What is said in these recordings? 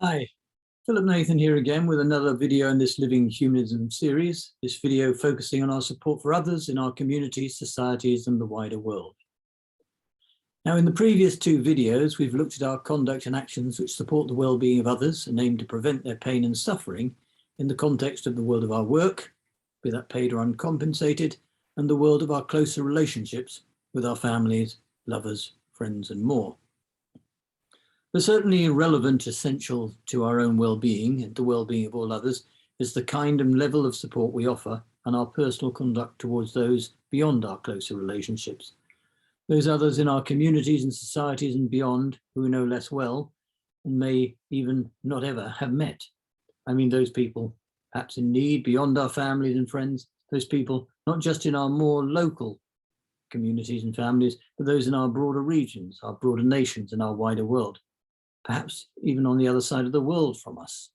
Hi, Philip Nathan here again with another video in this Living Humanism series. This video focusing on our support for others in our communities, societies and the wider world. Now, in the previous two videos, we've looked at our conduct and actions which support the well-being of others and aim to prevent their pain and suffering in the context of the world of our work, be that paid or uncompensated, and the world of our closer relationships with our families, lovers, friends and more. But certainly relevant, essential to our own well-being and the well-being of all others is the kind and level of support we offer and our personal conduct towards those beyond our closer relationships. Those others in our communities and societies and beyond who we know less well and may even not ever have met. I mean, those people perhaps in need beyond our families and friends, those people not just in our more local communities and families, but those in our broader regions, our broader nations and our wider world, perhaps even on the other side of the world from us.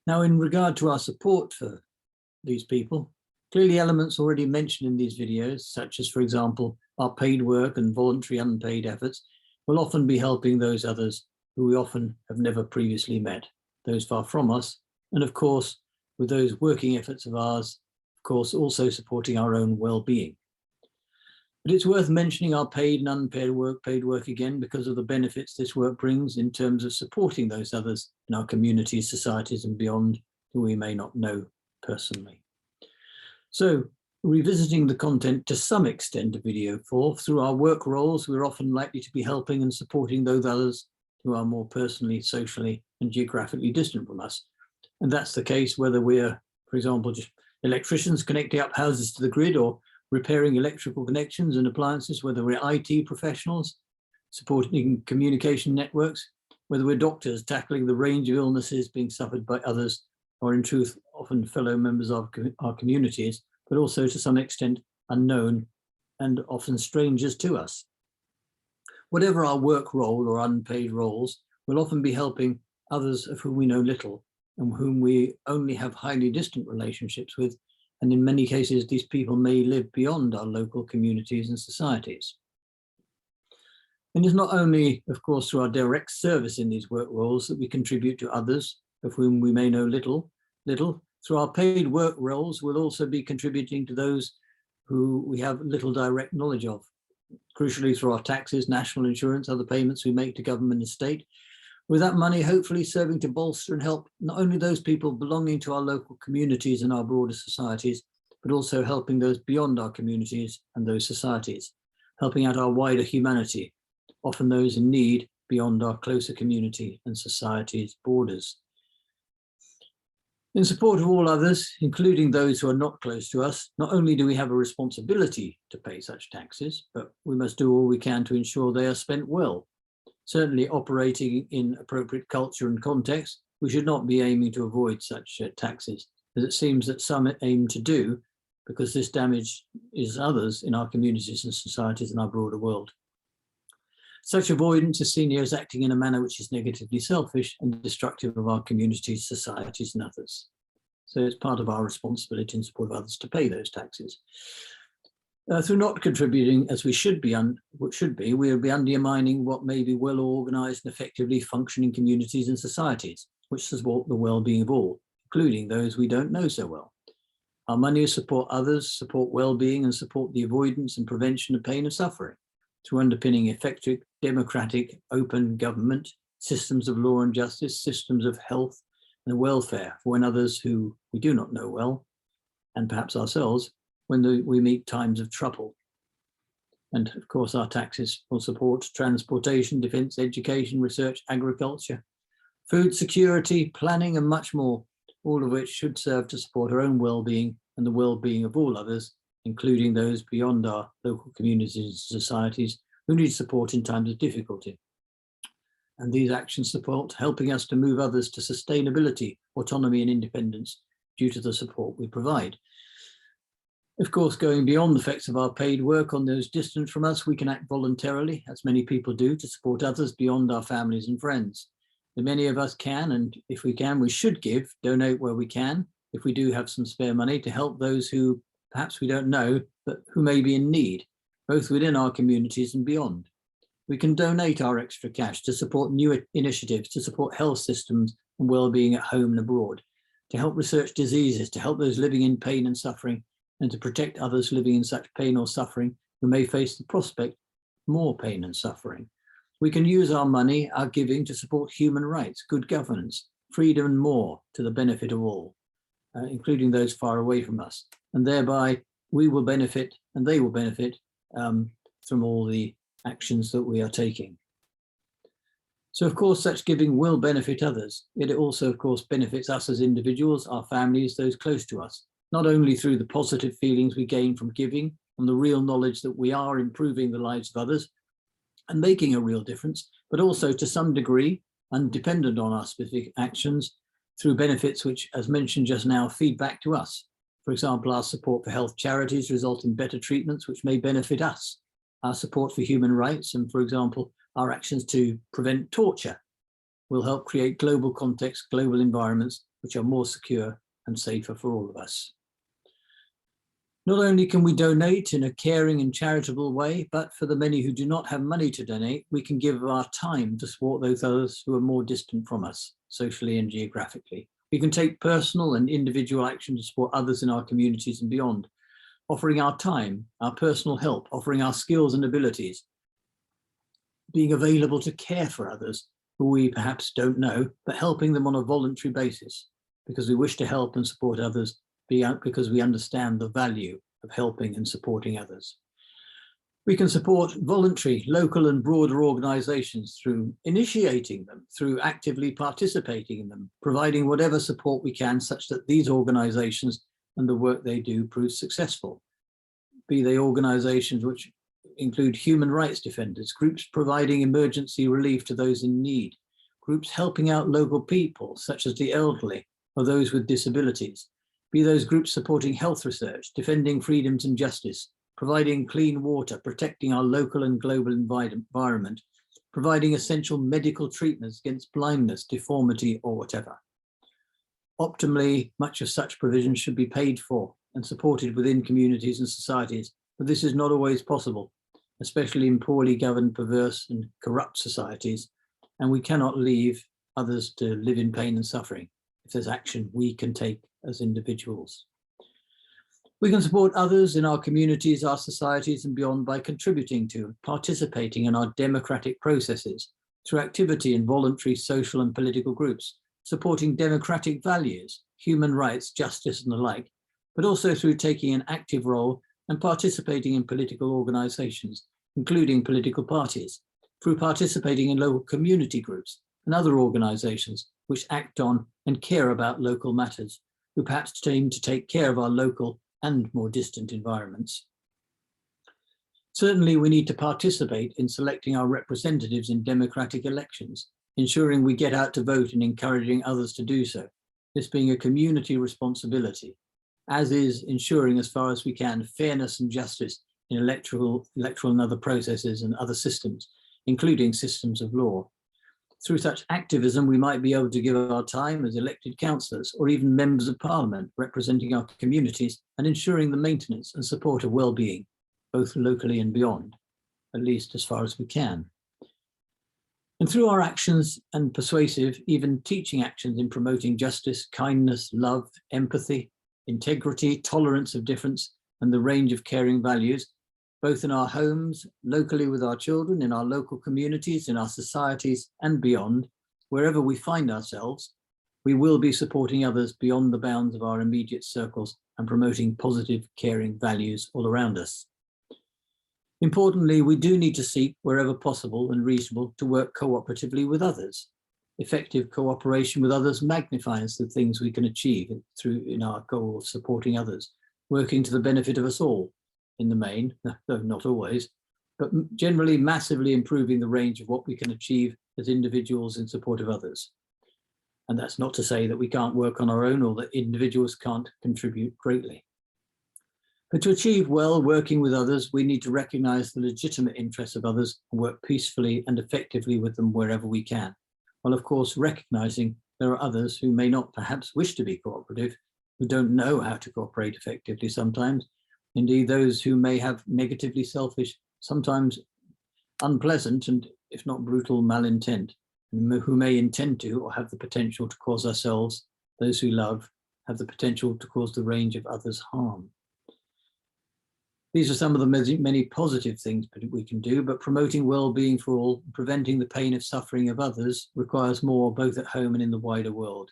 Now, in regard to our support for these people, clearly elements already mentioned in these videos, such as, for example, our paid work and voluntary unpaid efforts, will often be helping those others who we often have never previously met, those far from us, and of course, with those working efforts of ours, of course, also supporting our own well-being. But it's worth mentioning our paid and unpaid work again, because of the benefits this work brings in terms of supporting those others in our communities, societies and beyond who we may not know personally. So, revisiting the content to some extent of video 4, through our work roles, we're often likely to be helping and supporting those others who are more personally, socially and geographically distant from us. And that's the case whether we're, for example, just electricians connecting up houses to the grid, or repairing electrical connections and appliances, whether we're IT professionals supporting communication networks, whether we're doctors tackling the range of illnesses being suffered by others, or in truth, often fellow members of our communities, but also to some extent unknown and often strangers to us. Whatever our work role or unpaid roles, we'll often be helping others of whom we know little and whom we only have highly distant relationships with. And in many cases, these people may live beyond our local communities and societies. And it's not only, of course, through our direct service in these work roles that we contribute to others of whom we may know little. Through our paid work roles, we'll also be contributing to those who we have little direct knowledge of, crucially through our taxes, national insurance, other payments we make to government and state, with that money hopefully serving to bolster and help not only those people belonging to our local communities and our broader societies, but also helping those beyond our communities and those societies, helping out our wider humanity, often those in need beyond our closer community and society's borders. In support of all others, including those who are not close to us, not only do we have a responsibility to pay such taxes, but we must do all we can to ensure they are spent well. Certainly operating in appropriate culture and context, we should not be aiming to avoid such taxes, as it seems that some aim to do, because this damage is others in our communities and societies and our broader world. Such avoidance is seen here as acting in a manner which is negatively selfish and destructive of our communities, societies and others. So it's part of our responsibility in support of others to pay those taxes. Through not contributing as we should be, we'll be undermining what may be well-organized and effectively functioning communities and societies, which support the well-being of all, including those we don't know so well. Our money is support others, support well-being, and support the avoidance and prevention of pain and suffering, through underpinning effective, democratic, open government, systems of law and justice, systems of health and welfare for when others who we do not know well, and perhaps ourselves, when we meet times of trouble. And of course, our taxes will support transportation, defence, education, research, agriculture, food security, planning, and much more, all of which should serve to support our own well-being and the well-being of all others, including those beyond our local communities and societies who need support in times of difficulty. And these actions support helping us to move others to sustainability, autonomy, and independence due to the support we provide. Of course, going beyond the effects of our paid work on those distant from us, we can act voluntarily, as many people do, to support others beyond our families and friends. And many of us can, and if we can, we should give, donate where we can, if we do have some spare money, to help those who perhaps we don't know, but who may be in need, both within our communities and beyond. We can donate our extra cash to support new initiatives, to support health systems and well-being at home and abroad, to help research diseases, to help those living in pain and suffering, and to protect others living in such pain or suffering who may face the prospect of more pain and suffering. We can use our money, our giving, to support human rights, good governance, freedom and more to the benefit of all, including those far away from us. And thereby we will benefit and they will benefit from all the actions that we are taking. So of course, such giving will benefit others. It also, of course, benefits us as individuals, our families, those close to us, not only through the positive feelings we gain from giving and the real knowledge that we are improving the lives of others and making a real difference, but also to some degree, and dependent on our specific actions, through benefits which, as mentioned just now, feed back to us. For example, our support for health charities result in better treatments which may benefit us. Our support for human rights and, for example, our actions to prevent torture will help create global context, global environments which are more secure and safer for all of us. Not only can we donate in a caring and charitable way, but for the many who do not have money to donate, we can give our time to support those others who are more distant from us, socially and geographically. We can take personal and individual action to support others in our communities and beyond, offering our time, our personal help, offering our skills and abilities, being available to care for others who we perhaps don't know, but helping them on a voluntary basis because we wish to help and support others, because we understand the value of helping and supporting others. We can support voluntary, local and broader organisations through initiating them, through actively participating in them, providing whatever support we can such that these organisations and the work they do proves successful. Be they organisations which include human rights defenders, groups providing emergency relief to those in need, groups helping out local people such as the elderly or those with disabilities, be those groups supporting health research, defending freedoms and justice, providing clean water, protecting our local and global environment, providing essential medical treatments against blindness, deformity, or whatever. Optimally, much of such provision should be paid for and supported within communities and societies, but this is not always possible, especially in poorly governed, perverse and corrupt societies, and we cannot leave others to live in pain and suffering if there's action we can take as individuals. We can support others in our communities, our societies and beyond by contributing to, participating in our democratic processes through activity in voluntary social and political groups, supporting democratic values, human rights, justice and the like, but also through taking an active role and participating in political organisations, including political parties, through participating in local community groups and other organisations which act on and care about local matters, who perhaps aim to take care of our local and more distant environments. Certainly, we need to participate in selecting our representatives in democratic elections, ensuring we get out to vote and encouraging others to do so, this being a community responsibility, as is ensuring as far as we can fairness and justice in electoral and other processes and other systems, including systems of law. Through such activism, we might be able to give our time as elected councillors or even members of parliament representing our communities and ensuring the maintenance and support of well-being, both locally and beyond, at least as far as we can. And through our actions and persuasive, even teaching actions in promoting justice, kindness, love, empathy, integrity, tolerance of difference, and the range of caring values, both in our homes, locally with our children, in our local communities, in our societies and beyond, wherever we find ourselves, we will be supporting others beyond the bounds of our immediate circles and promoting positive, caring values all around us. Importantly, we do need to seek, wherever possible and reasonable, to work cooperatively with others. Effective cooperation with others magnifies the things we can achieve in our goal of supporting others, working to the benefit of us all, in the main, though not always, but generally massively improving the range of what we can achieve as individuals in support of others. And that's not to say that we can't work on our own or that individuals can't contribute greatly. But to achieve well working with others, we need to recognize the legitimate interests of others and work peacefully and effectively with them wherever we can, while of course recognizing there are others who may not perhaps wish to be cooperative, who don't know how to cooperate effectively sometimes. Indeed, those who may have negatively selfish, sometimes unpleasant and, if not brutal, malintent, and who may intend to or have the potential to cause ourselves, those we love, have the potential to cause the range of others harm. These are some of the many positive things we can do, but promoting well-being for all, preventing the pain of suffering of others requires more both at home and in the wider world.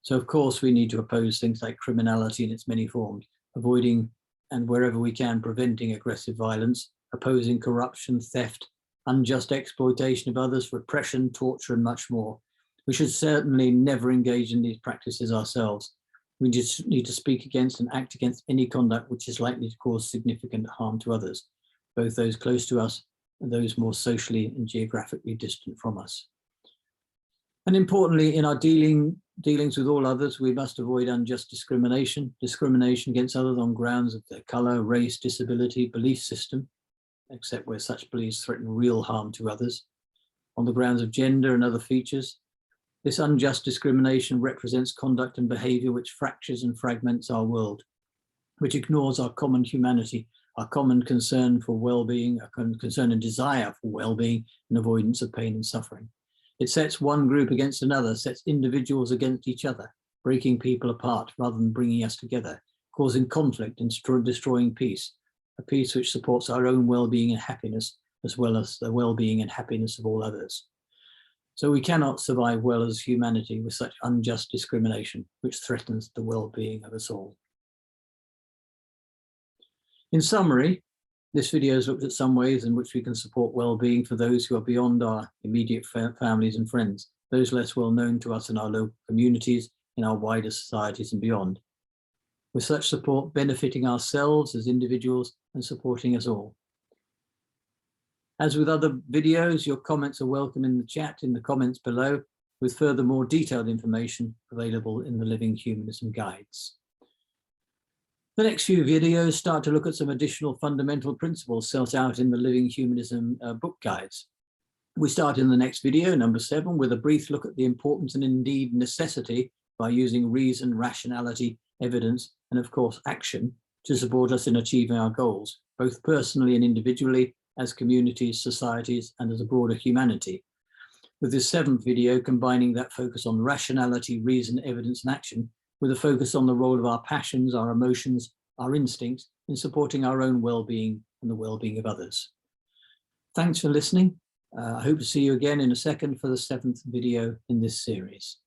So of course we need to oppose things like criminality in its many forms, avoiding and wherever we can preventing aggressive violence, opposing corruption, theft, unjust exploitation of others, repression, torture, and much more. We should certainly never engage in these practices ourselves. We just need to speak against and act against any conduct which is likely to cause significant harm to others, both those close to us and those more socially and geographically distant from us. And importantly, in our dealings with all others, we must avoid unjust discrimination against others on grounds of their colour, race, disability, belief system, except where such beliefs threaten real harm to others, on the grounds of gender and other features. This unjust discrimination represents conduct and behaviour which fractures and fragments our world, which ignores our common humanity, our common concern for well-being, our common concern and desire for well-being and avoidance of pain and suffering. It sets one group against another, sets individuals against each other, breaking people apart rather than bringing us together, causing conflict and destroying peace, a peace which supports our own well-being and happiness, as well as the well-being and happiness of all others. So we cannot survive well as humanity with such unjust discrimination, which threatens the well-being of us all. In summary, this video has looked at some ways in which we can support well-being for those who are beyond our immediate families and friends, those less well known to us in our local communities, in our wider societies and beyond. With such support benefiting ourselves as individuals and supporting us all. As with other videos, your comments are welcome in the chat in the comments below, with further more detailed information available in the Living Humanism guides. The next few videos start to look at some additional fundamental principles set out in the Living Humanism book guides. We start in the next video, number 7, with a brief look at the importance and indeed necessity by using reason, rationality, evidence, and of course action to support us in achieving our goals, both personally and individually, as communities, societies, and as a broader humanity. With this 7th video combining that focus on rationality, reason, evidence, and action with a focus on the role of our passions, our emotions, our instincts in supporting our own well-being and the well-being of others. Thanks for listening. I hope to see you again in a second for the 7th video in this series.